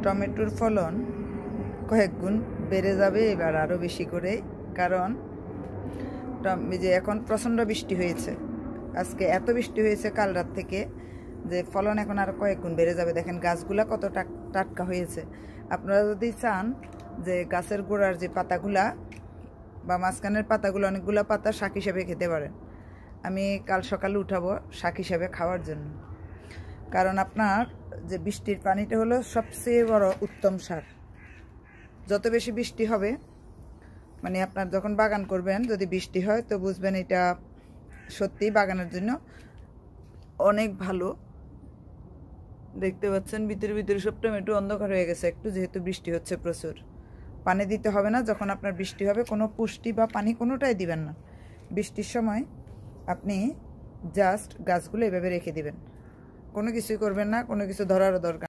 টমেটোর ফলন কয়েক গুণ বেড়ে যাবে এবার আরও বেশি করে, কারণ যে এখন প্রচণ্ড বৃষ্টি হয়েছে। আজকে এত বৃষ্টি হয়েছে কাল রাত থেকে যে ফলন এখন আরও কয়েক গুণ বেড়ে যাবে। দেখেন গাছগুলা কত টাটকা হয়েছে। আপনারা যদি চান যে গাছের গোড়ার যে পাতাগুলা বা মাঝখানের পাতাগুলো, অনেকগুলো পাতা শাক হিসাবে খেতে পারেন। আমি কাল সকালে উঠাবো শাক হিসাবে খাওয়ার জন্য। কারণ আপনার যে বৃষ্টির পানিটা হলো সবচেয়ে বড় উত্তম সার। যত বেশি বৃষ্টি হবে, মানে আপনার যখন বাগান করবেন যদি বৃষ্টি হয় তো বুঝবেন এটা সত্যি বাগানের জন্য অনেক ভালো। দেখতে পাচ্ছেন ভিতরে ভিতরে সব টমেটো অন্ধকার হয়ে গেছে একটু, যেহেতু বৃষ্টি হচ্ছে প্রচুর। পানি দিতে হবে না, যখন আপনার বৃষ্টি হবে কোনো পুষ্টি বা পানি কোনোটাই দিবেন না। বৃষ্টির সময় আপনি জাস্ট গাছগুলো এভাবে রেখে দিবেন, কোনো কিছুই করবেন না, কোনো কিছু ধরারও দরকার।